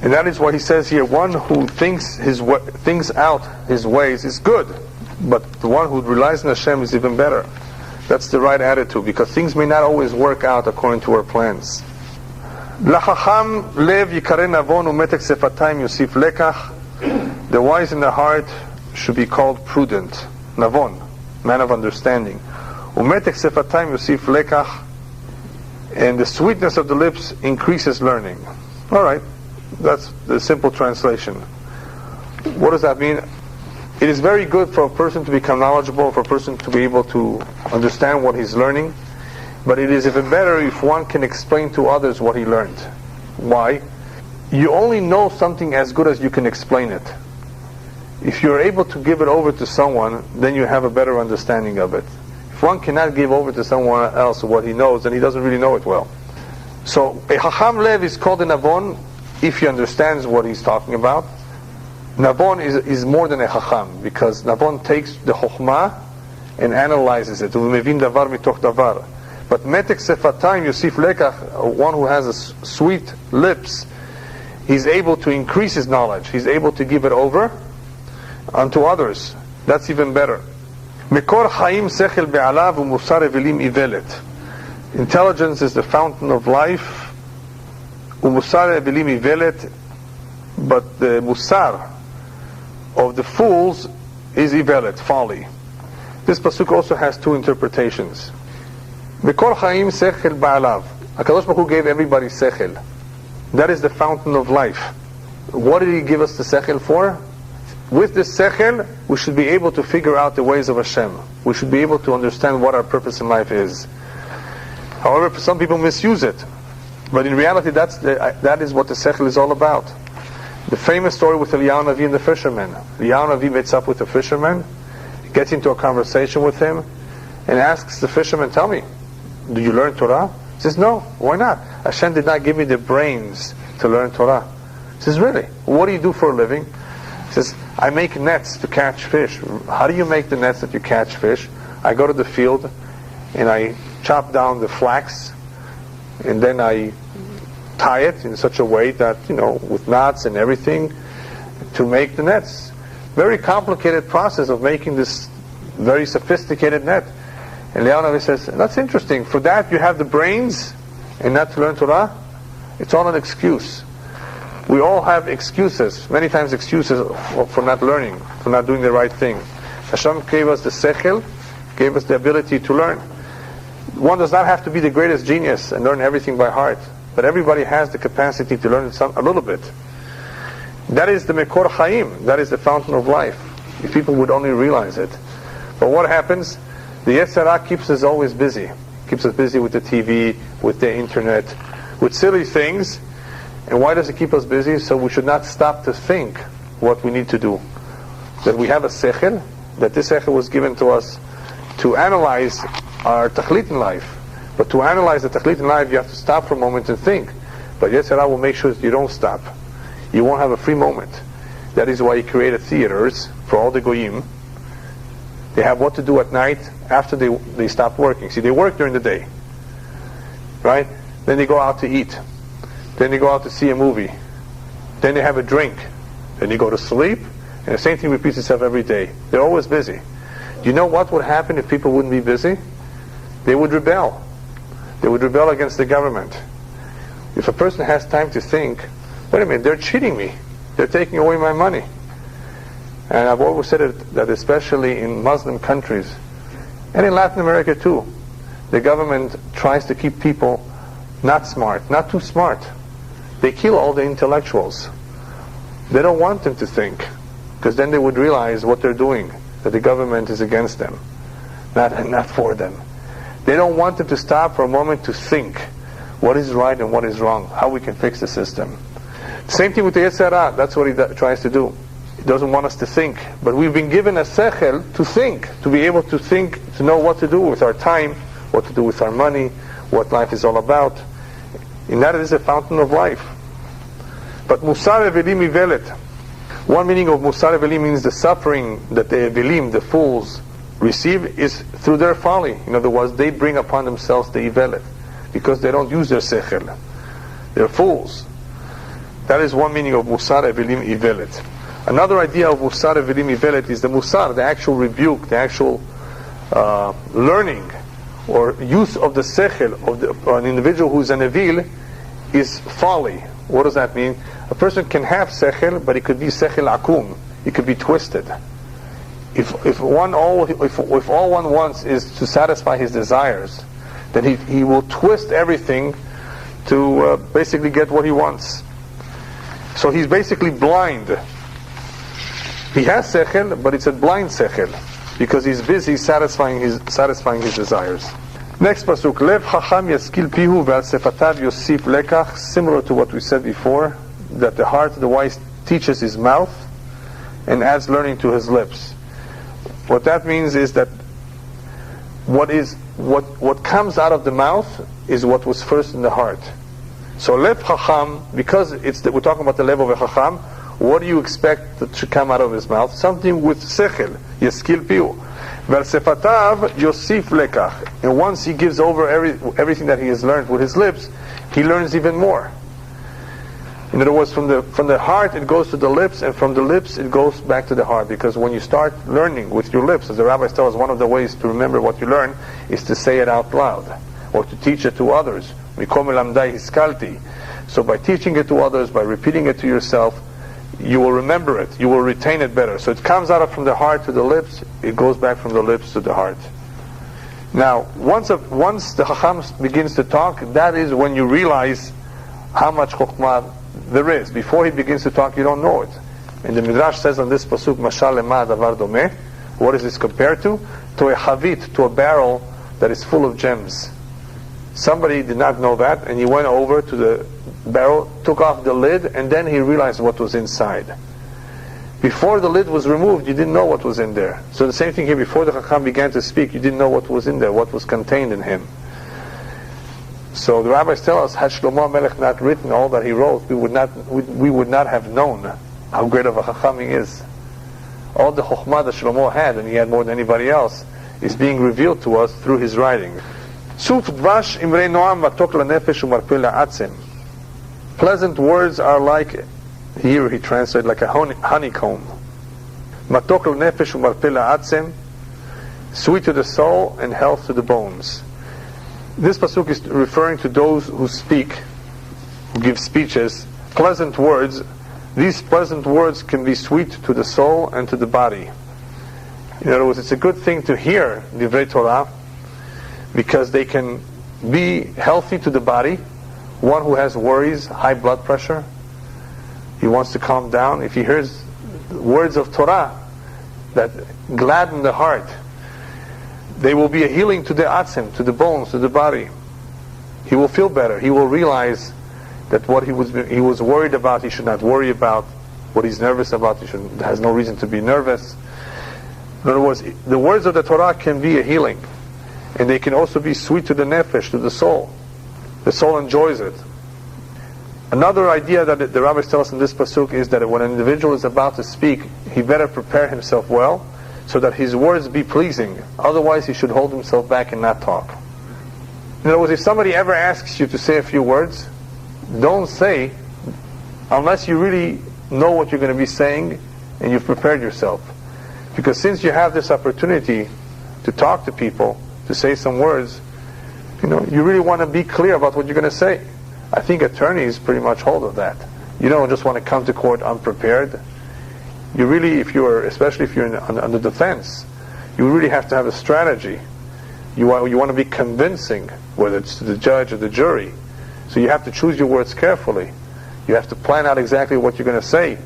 And that is why he says here, one who thinks out his ways is good, but the one who relies on Hashem is even better. That's the right attitude, because things may not always work out according to our plans. L'chacham lev yikare navon umetek sefatayim yosif lekach. The wise in the heart should be called prudent. Navon, man of understanding. Umetek sefatayim yosif lekach. And the sweetness of the lips increases learning. All right, that's the simple translation. What does that mean? It is very good for a person to become knowledgeable, for a person to be able to understand what he's learning, but it is even better if one can explain to others what he learned. Why? You only know something as good as you can explain it. If you're able to give it over to someone, then you have a better understanding of it. If one cannot give over to someone else what he knows, then he doesn't really know it well. So a Chacham Lev is called a Navon if he understands what he's talking about. Navon is more than a Chacham, because Navon takes the Chokhmah and analyzes it. Mevin davar mitoch davar. But Metek Sefatayim Yosif Lekach, one who has a sweet lips, he's able to increase his knowledge. He's able to give it over unto others. That's even better. Mekor Chaim Sechel Be'alav U'Musar Evelim Ivelet. Intelligence is the fountain of life. U'Musar Evelim Ivelet. But the Musar of the fools is Ivelet, folly. This pasuk also has two interpretations. Mekor Chaim Sechel Be'alav. HaKadosh Baruch Hu gave everybody Sechel. That is the fountain of life. What did He give us the Sechel for? With this Sechel, we should be able to figure out the ways of Hashem. We should be able to understand what our purpose in life is. However, some people misuse it. But in reality, that is what the Sechel is all about. The famous story with Eliyahu Navi and the fisherman. Eliyahu Navi meets up with the fisherman, gets into a conversation with him, and asks the fisherman, tell me, do you learn Torah? He says, no, why not? Hashem did not give me the brains to learn Torah. He says, really? What do you do for a living? He says, I make nets to catch fish. How do you make the nets that you catch fish? I go to the field and I chop down the flax, and then I tie it in such a way that, with knots and everything, to make the nets. Very complicated process of making this very sophisticated net. And Eliyahu Navi says, that's interesting. For that you have the brains and not to learn Torah? It's all an excuse. We all have excuses, many times excuses for not learning, for not doing the right thing. Hashem gave us the sechel, gave us the ability to learn. One does not have to be the greatest genius and learn everything by heart, but everybody has the capacity to learn a little bit. That is the Mekor Chaim, that is the fountain of life, if people would only realize it. But what happens? The Yetzer Hara keeps us always busy. Keeps us busy with the TV, with the internet, with silly things. And why does it keep us busy? So we should not stop to think what we need to do. That we have a sechel, that this sechel was given to us to analyze our tachlit in life. But to analyze the tachlit in life, you have to stop for a moment and think. But Yetzer Hara will make sure that you don't stop. You won't have a free moment. That is why He created theaters for all the goyim. They have what to do at night after they stop working. See, they work during the day, right? Then they go out to eat. Then they go out to see a movie. Then they have a drink. Then they go to sleep. And the same thing repeats itself every day. They're always busy. Do you know what would happen if people wouldn't be busy? They would rebel. They would rebel against the government. If a person has time to think, wait a minute, they're cheating me. They're taking away my money. And I've always said it, that especially in Muslim countries, and in Latin America too, the government tries to keep people not smart, not too smart. They kill all the intellectuals. They don't want them to think, because then they would realize what they're doing, that the government is against them, not for them. They don't want them to stop for a moment to think what is right and what is wrong, how we can fix the system. Same thing with the Yetzer Hara. That's what he tries to do. He doesn't want us to think. But we've been given a sechel to think, to be able to think, to know what to do with our time, what to do with our money, what life is all about. And that is a fountain of life. But Musar Evelim Ivelet. One meaning of Musar Evelim means the suffering that the Evelim, the fools, receive is through their folly. In other words, they bring upon themselves the Ivelet, because they don't use their sechel. They're fools. That is one meaning of Musar Evelim Ivelet. Another idea of Musar Evelim Ivelet is the Musar, the actual rebuke, the actual learning or use of the sechel of an individual who is an Evil is folly. What does that mean? A person can have sechel, but it could be sechel akum. It could be twisted. If all one wants is to satisfy his desires, then he will twist everything to basically get what he wants. So he's basically blind. He has sechel, but it's a blind sechel, because he's busy satisfying his desires. Next pasuk, Lev chacham yaskil pihu ve'al sefatav yosif lekach, similar to what we said before, that the heart of the wise teaches his mouth and adds learning to his lips. What that means is that what comes out of the mouth is what was first in the heart. So lev chacham, because we're talking about the lev of a chacham, what do you expect that should come out of his mouth? Something with sechel, yaskil pihu. Ve'al yosif lekach. And once he gives over everything that he has learned with his lips, he learns even more. In other words, from the heart it goes to the lips, and from the lips it goes back to the heart. Because when you start learning with your lips, as the rabbis tell us, one of the ways to remember what you learn is to say it out loud, or to teach it to others. So by teaching it to others, by repeating it to yourself, you will remember it, you will retain it better. So it comes out from the heart to the lips, it goes back from the lips to the heart. Now, once the Chacham begins to talk, that is when you realize how much Chokhmah there is. Before he begins to talk, you don't know it. And the Midrash says on this pasuk, Mashal lema davar domeh. What is this compared to? To a chavit, to a barrel that is full of gems. Somebody did not know that, and he went over to the barrel, took off the lid, and then he realized what was inside. Before the lid was removed, you didn't know what was in there. So the same thing here, before the Chacham began to speak, you didn't know what was in there, what was contained in him. So the rabbis tell us, had Shlomo Melech not written all that he wrote, we would not have known how great of a Chacham he is. All the Chokhmah that Shlomo had, and he had more than anybody else, is being revealed to us through his writing. Pleasant words are like, here he translated, like a honeycomb. Sweet to the soul and health to the bones. This pasuk is referring to those who speak, who give speeches, pleasant words. These pleasant words can be sweet to the soul and to the body. In other words, it's a good thing to hear Divrei Torah, because they can be healthy to the body. One who has worries, high blood pressure, he wants to calm down. If he hears words of Torah that gladden the heart, they will be a healing to the atzim, to the bones, to the body. He will feel better. He will realize that what he was worried about, he should not worry about. What he's nervous about, he has no reason to be nervous. In other words, the words of the Torah can be a healing. And they can also be sweet to the nefesh, to the soul. The soul enjoys it. Another idea that the rabbis tell us in this pasuk is that when an individual is about to speak, he better prepare himself well, so that his words be pleasing. Otherwise, he should hold himself back and not talk. In other words, if somebody ever asks you to say a few words, don't say, unless you really know what you're going to be saying and you've prepared yourself. Because since you have this opportunity to talk to people, to say some words, you really want to be clear about what you're going to say. I think attorneys pretty much hold of that. You don't just want to come to court unprepared. You really, especially if you're on the defense, you really have to have a strategy. You want to be convincing, whether it's to the judge or the jury. So you have to choose your words carefully. You have to plan out exactly what you're going to say.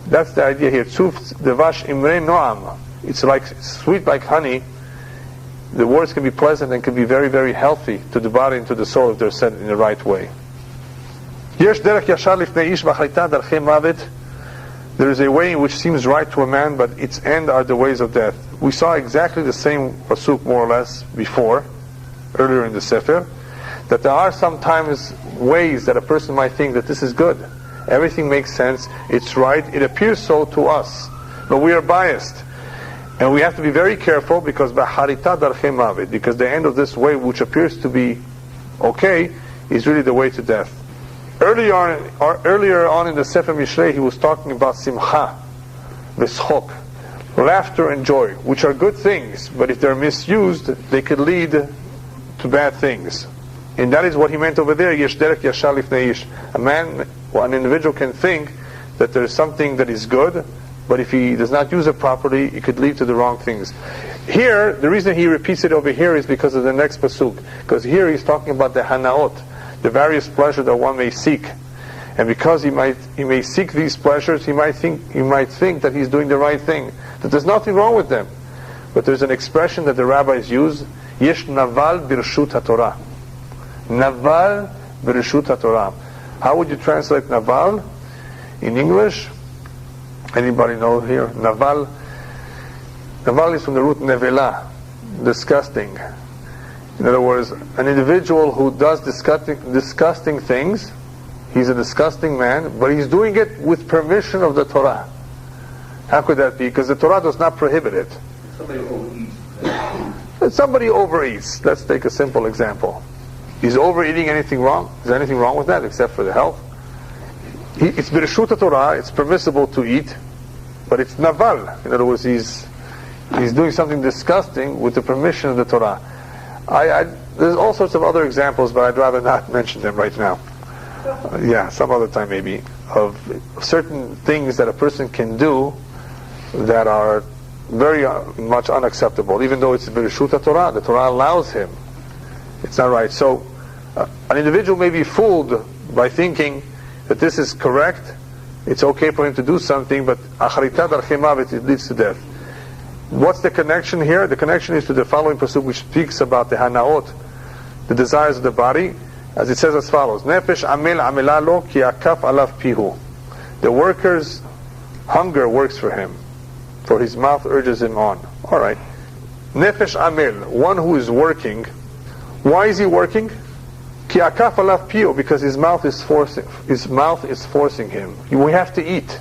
That's the idea here. Tzuf devash imre noam. It's sweet like honey. The words can be pleasant and can be very, very healthy to the body and to the soul if they're said in the right way. There is a way which seems right to a man, but its end are the ways of death. We saw exactly the same pasuk more or less before, earlier in the Sefer, that there are sometimes ways that a person might think that this is good. Everything makes sense, it's right, it appears so to us, but we are biased. And we have to be very careful because because the end of this way, which appears to be okay, is really the way to death. Earlier on in the Sefer Mishlei, he was talking about simcha, v'schok, laughter and joy, which are good things, but if they're misused, they could lead to bad things. And that is what he meant over there, yesh derech yashar lifnei ish. An individual can think that there is something that is good, but if he does not use it properly, it could lead to the wrong things. Here, the reason he repeats it over here is because of the next pasuk. Because here he's talking about the hanaot, the various pleasures that one may seek. And because he may seek these pleasures, he might think that he's doing the right thing. That there's nothing wrong with them. But there's an expression that the rabbis use, yesh naval birshut haTorah. Naval birshut haTorah. How would you translate naval in English? Anybody know here? Naval. Naval is from the root nevela, disgusting. In other words, an individual who does disgusting things, he's a disgusting man, but he's doing it with permission of the Torah. How could that be? Because the Torah does not prohibit it. Somebody overeats. Somebody overeats. Let's take a simple example. Is overeating anything wrong? Is there anything wrong with that except for the health? It's birshut Torah, it's permissible to eat, but it's naval. In other words, he's doing something disgusting with the permission of the Torah. There's all sorts of other examples, but I'd rather not mention them right now. Some other time maybe, of certain things that a person can do that are very much unacceptable, even though it's birshut Torah. The Torah allows him. It's not right. So, an individual may be fooled by thinking that this is correct, it's okay for him to do something, but it leads to death. What's the connection here? The connection is to the following pasuk, which speaks about the hanaot, the desires of the body, as it says as follows: Nefesh amel amela lo ki akaf alav pihu. The worker's hunger works for him, for his mouth urges him on. All right. Nefesh amel, one who is working. Why is he working? Ki akaf alav pihu, because his mouth is forcing him. We have to eat.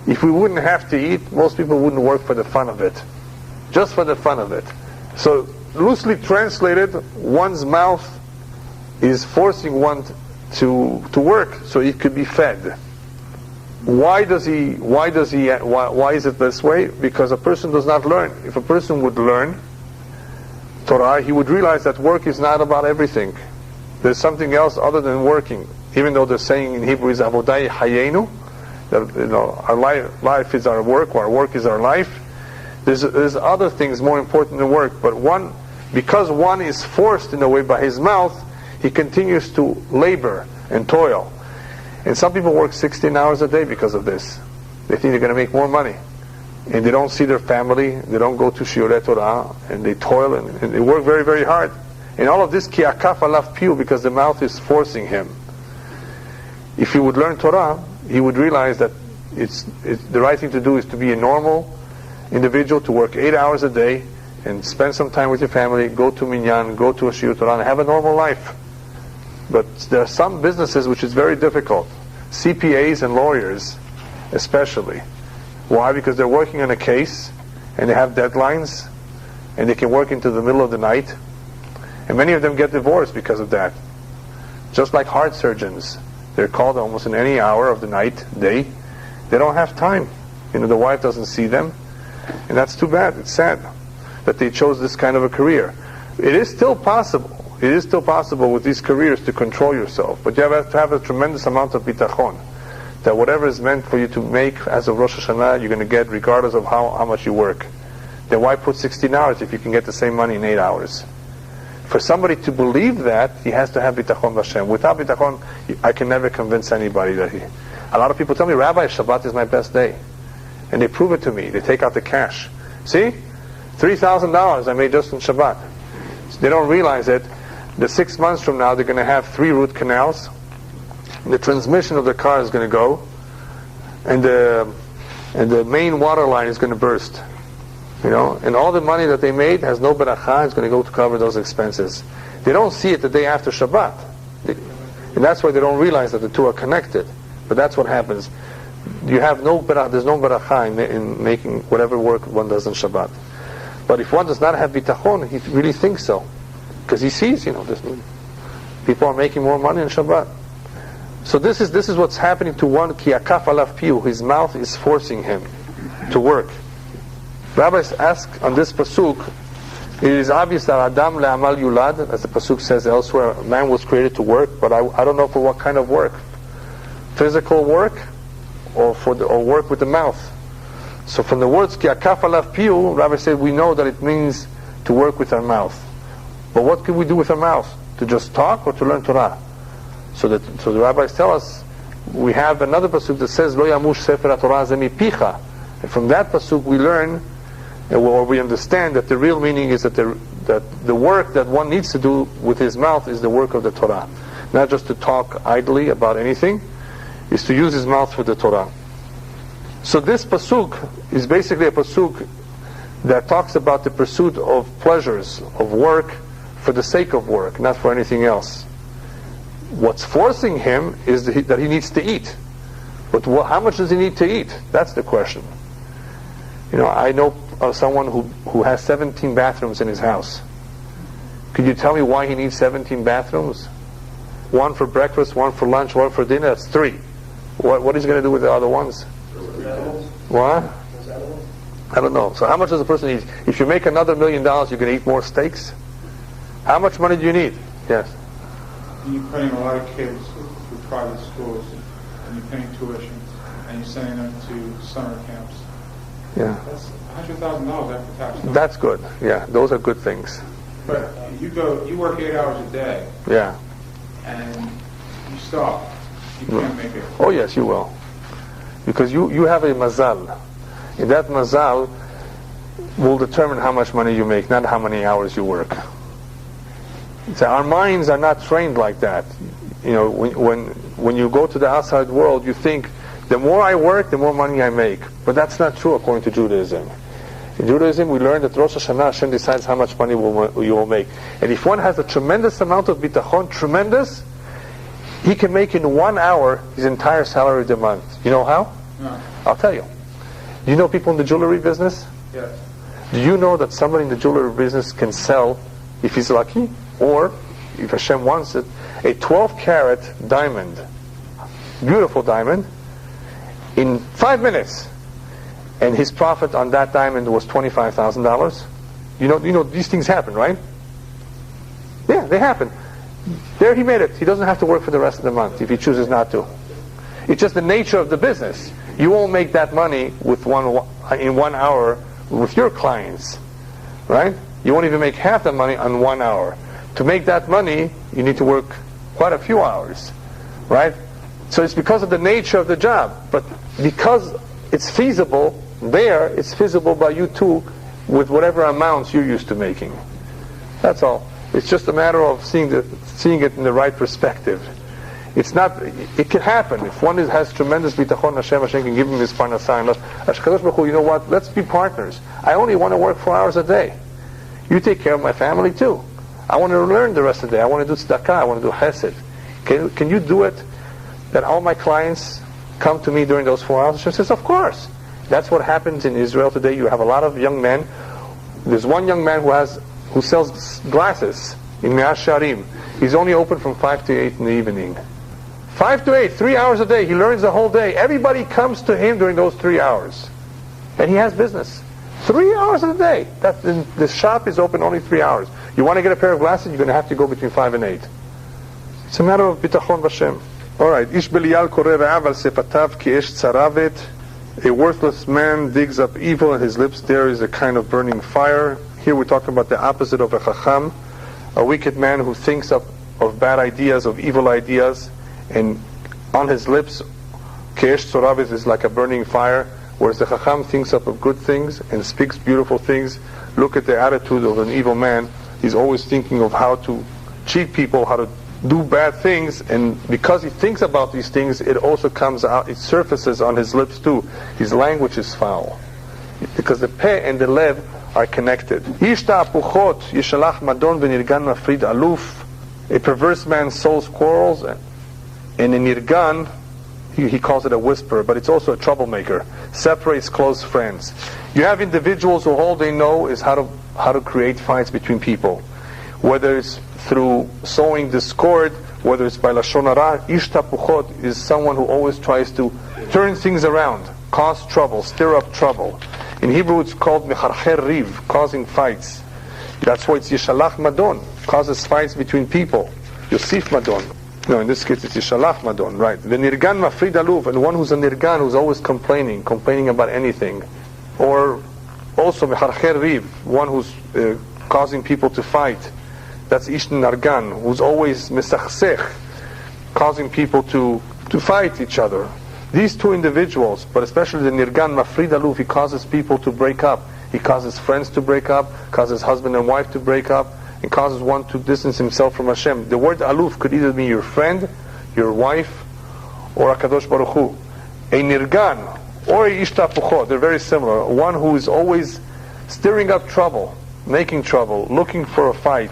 If we wouldn't have to eat, most people wouldn't work for the fun of it. Just for the fun of it. So, loosely translated, one's mouth is forcing one to work so he could be fed. Why is it this way? Because a person does not learn. If a person would learn Torah, he would realize that work is not about everything. There's something else other than working. Even though they're saying in Hebrew is Avodai Hayenu, that our life is our work, or our work is our life. There's other things more important than work. But because one is forced in a way by his mouth, he continues to labor and toil. And some people work 16 hours a day because of this. They think they're going to make more money. And they don't see their family, they don't go to Shiurei Torah, and they toil and they work very, very hard. And all of this, ki akaf alav pihu, because the mouth is forcing him. If he would learn Torah, he would realize that the right thing to do is to be a normal individual, to work 8 hours a day, and spend some time with your family, go to minyan, go to a Shiurei Torah, and have a normal life. But there are some businesses which is very difficult. CPAs and lawyers, especially. Why? Because they're working on a case, and they have deadlines, and they can work into the middle of the night. And many of them get divorced because of that. Just like heart surgeons. They're called almost in any hour of the night, day. They don't have time. The wife doesn't see them. And that's too bad. It's sad that they chose this kind of a career. It is still possible. It is still possible with these careers to control yourself, but you have to have a tremendous amount of bitachon, that whatever is meant for you to make as of Rosh Hashanah, you're going to get regardless of how much you work. Then why put 16 hours if you can get the same money in 8 hours? For somebody to believe that, he has to have bitachon Hashem. Without bitachon, I can never convince anybody that he... A lot of people tell me, Rabbi, Shabbat is my best day. And they prove it to me. They take out the cash. See? $3,000 I made just on Shabbat. So they don't realize that the 6 months from now, they're going to have 3 root canals. The transmission of the car is going to go. And the main water line is going to burst. You know, and all the money that they made has no beracha. It's going to go to cover those expenses. They don't see it the day after Shabbat, and that's why they don't realize that the two are connected. But that's what happens. You have no beracha. There's no beracha in making whatever work one does on Shabbat. But if one does not have bitachon, he really thinks so, because he sees, you know, people are making more money on Shabbat. So this is what's happening to one. Ki akaf alav piu. His mouth is forcing him to work. Rabbis ask on this pasuk, it is obvious that Adam le'amal yulad, as the pasuk says elsewhere, man was created to work, but I don't know for what kind of work. Physical work, or work with the mouth. So from the words ki akaf alav piu, Rabbi said we know that it means to work with our mouth. But what can we do with our mouth? To just talk or to learn Torah? So the rabbis tell us, we have another pasuk that says lo yamush sefer haTorah ze mipicha, and from that pasuk we learn, or we understand that the real meaning is that the work that one needs to do with his mouth is the work of the Torah. Not just to talk idly about anything, is to use his mouth for the Torah. So this pasuk is basically a pasuk that talks about the pursuit of pleasures, of work, for the sake of work, not for anything else. What's forcing him is that he needs to eat. But how much does he need to eat? That's the question. You know, I know of someone who has 17 bathrooms in his house. Could you tell me why he needs 17 bathrooms? One for breakfast, one for lunch, one for dinner. That's 3. What is he going to do with the other ones? What? I don't know. So how much does a person need? If you make another $1 million, you're going to eat more steaks? How much money do you need? Yes. You're putting a lot of kids through private schools, and you're paying tuition, and you're sending them to summer camps. Yeah. That's $100,000 after tax. That's good. Yeah, those are good things. But you work 8 hours a day. Yeah. And you stop. You can't make it. Oh yes, you will. Because you have a mazal. And that mazal will determine how much money you make, not how many hours you work. So our minds are not trained like that. You know, when you go to the outside world, you think, the more I work, the more money I make. But that's not true according to Judaism. In Judaism, we learn that Rosh Hashanah, Hashem decides how much money you will make. And if one has a tremendous amount of bitachon, tremendous, he can make in 1 hour his entire salary of the month. You know how? No. I'll tell you. Do you know people in the jewelry business? Yes. Do you know that somebody in the jewelry business can sell, if he's lucky, or if Hashem wants it, a 12-carat diamond, beautiful diamond, in 5 minutes, and his profit on that diamond was $25,000? You know these things happen, right? Yeah, they happen. There he made it. He doesn't have to work for the rest of the month if he chooses not to. It's just the nature of the business. You won't make that money in 1 hour with your clients, right? You won't even make half the money on 1 hour. To make that money, you need to work quite a few hours, right? So it's because of the nature of the job. But because it's feasible there, it's feasible by you too with whatever amounts you're used to making. That's all. It's just a matter of seeing it in the right perspective. It's not. It can happen if one has tremendous bitachon. Hashem can give him his parnasah. You know what? Let's be partners. I only want to work 4 hours a day. You take care of my family too. I want to learn the rest of the day. I want to do tzedakah. I want to do chesed. Can you do it? That all my clients come to me during those 4 hours? Hashem says, of course. That's what happens in Israel today. You have a lot of young men. There's one young man who sells glasses in Me'as Sharim. He's only open from 5 to 8 in the evening. 5 to 8, 3 hours a day. He learns the whole day. Everybody comes to him during those 3 hours. And he has business. 3 hours a day. The shop is open only 3 hours. You want to get a pair of glasses, you're going to have to go between 5 and 8. It's a matter of bitachon v'Hashem. Alright, Ish Belial koreh re'av al sefatav ki esh tzaravet. A worthless man digs up evil, and his lips there is a kind of burning fire. Here we're talking about the opposite of a chacham, a wicked man who thinks of bad ideas, of evil ideas, and on his lips, ke'esh tzoravet is like a burning fire, whereas the chacham thinks of good things and speaks beautiful things. Look at the attitude of an evil man. He's always thinking of how to cheat people, how to do bad things, and because he thinks about these things, it also comes out, it surfaces on his lips too. His language is foul. Because the peh and the lev are connected. A perverse man sows quarrels, and in nirgan, he calls it a whisperer, but it's also a troublemaker. Separates close friends. You have individuals who all they know is how to create fights between people. Whether it's through sowing discord, whether it's by lashon hara, ish tapuchot is someone who always tries to turn things around, cause trouble, stir up trouble. In Hebrew it's called mecharcher riv, causing fights. That's why it's yishalach madon, causes fights between people. Yosif madon. No, in this case it's yishalach madon, right. The nirgan mafrid aluf, and one who's a nirgan who's always complaining about anything. Or also mecharcher riv, one who's causing people to fight. That's Ish Nargan, who's always mesachsech, causing people to fight each other. These two individuals, but especially the Nirgan Mafrid Aluf, he causes people to break up. He causes friends to break up, causes husband and wife to break up, and causes one to distance himself from Hashem. The word Aluf could either be your friend, your wife, or HaKadosh Baruch Hu. A Nirgan, or a Ish Tapuchot, they're very similar. One who is always stirring up trouble, making trouble, looking for a fight,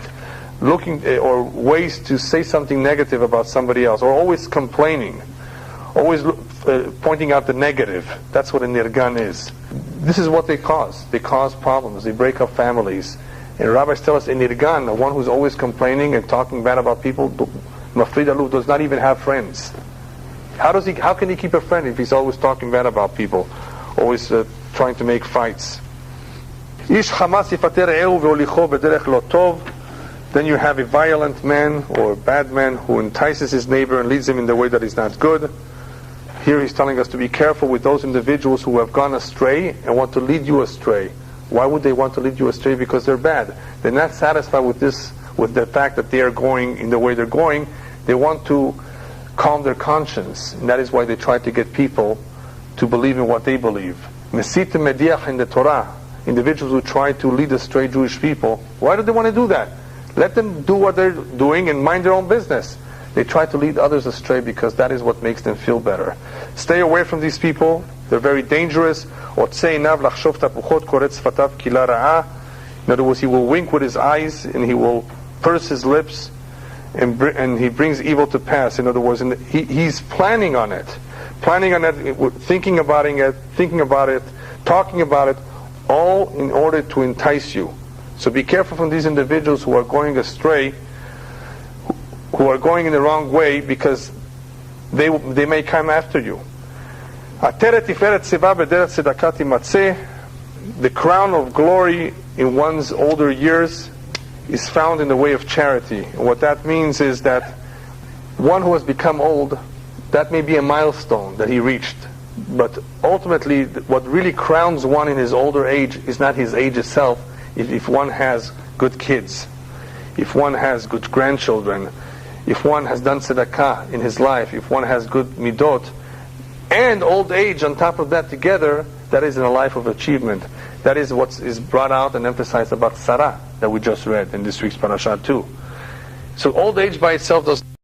or ways to say something negative about somebody else, or always complaining, always pointing out the negative. That's what a nirgan is. This is what they cause. They cause problems. They break up families. And rabbis tell us a nirgan, the one who's always complaining and talking bad about people, mafrid aluf, does not even have friends. How can he keep a friend if he's always talking bad about people, always trying to make fights? Ish chamas yifater ehu ve'olicho b'derech lo tov. Then you have a violent man or a bad man who entices his neighbor and leads him in the way that is not good. Here he's telling us to be careful with those individuals who have gone astray and want to lead you astray. Why would they want to lead you astray? Because they're bad. They're not satisfied with the fact that they are going in the way they're going. They want to calm their conscience, and that is why they try to get people to believe in what they believe. Mesit mediach in the Torah, individuals who try to lead astray Jewish people. Why do they want to do that? Let them do what they're doing and mind their own business. They try to lead others astray because that is what makes them feel better. Stay away from these people. They're very dangerous. In other words, he will wink with his eyes and he will purse his lips and he brings evil to pass. In other words, he's planning on it, thinking about it, talking about it, all in order to entice you. So be careful from these individuals who are going astray, who are going in the wrong way, because they may come after you. The crown of glory in one's older years is found in the way of charity. And what that means is that one who has become old, that may be a milestone that he reached. But ultimately, what really crowns one in his older age is not his age itself. If one has good kids, if one has good grandchildren, if one has done tzedakah in his life, if one has good midot, and old age on top of that together, that is in a life of achievement. That is what is brought out and emphasized about Sarah that we just read in this week's parasha too. So old age by itself does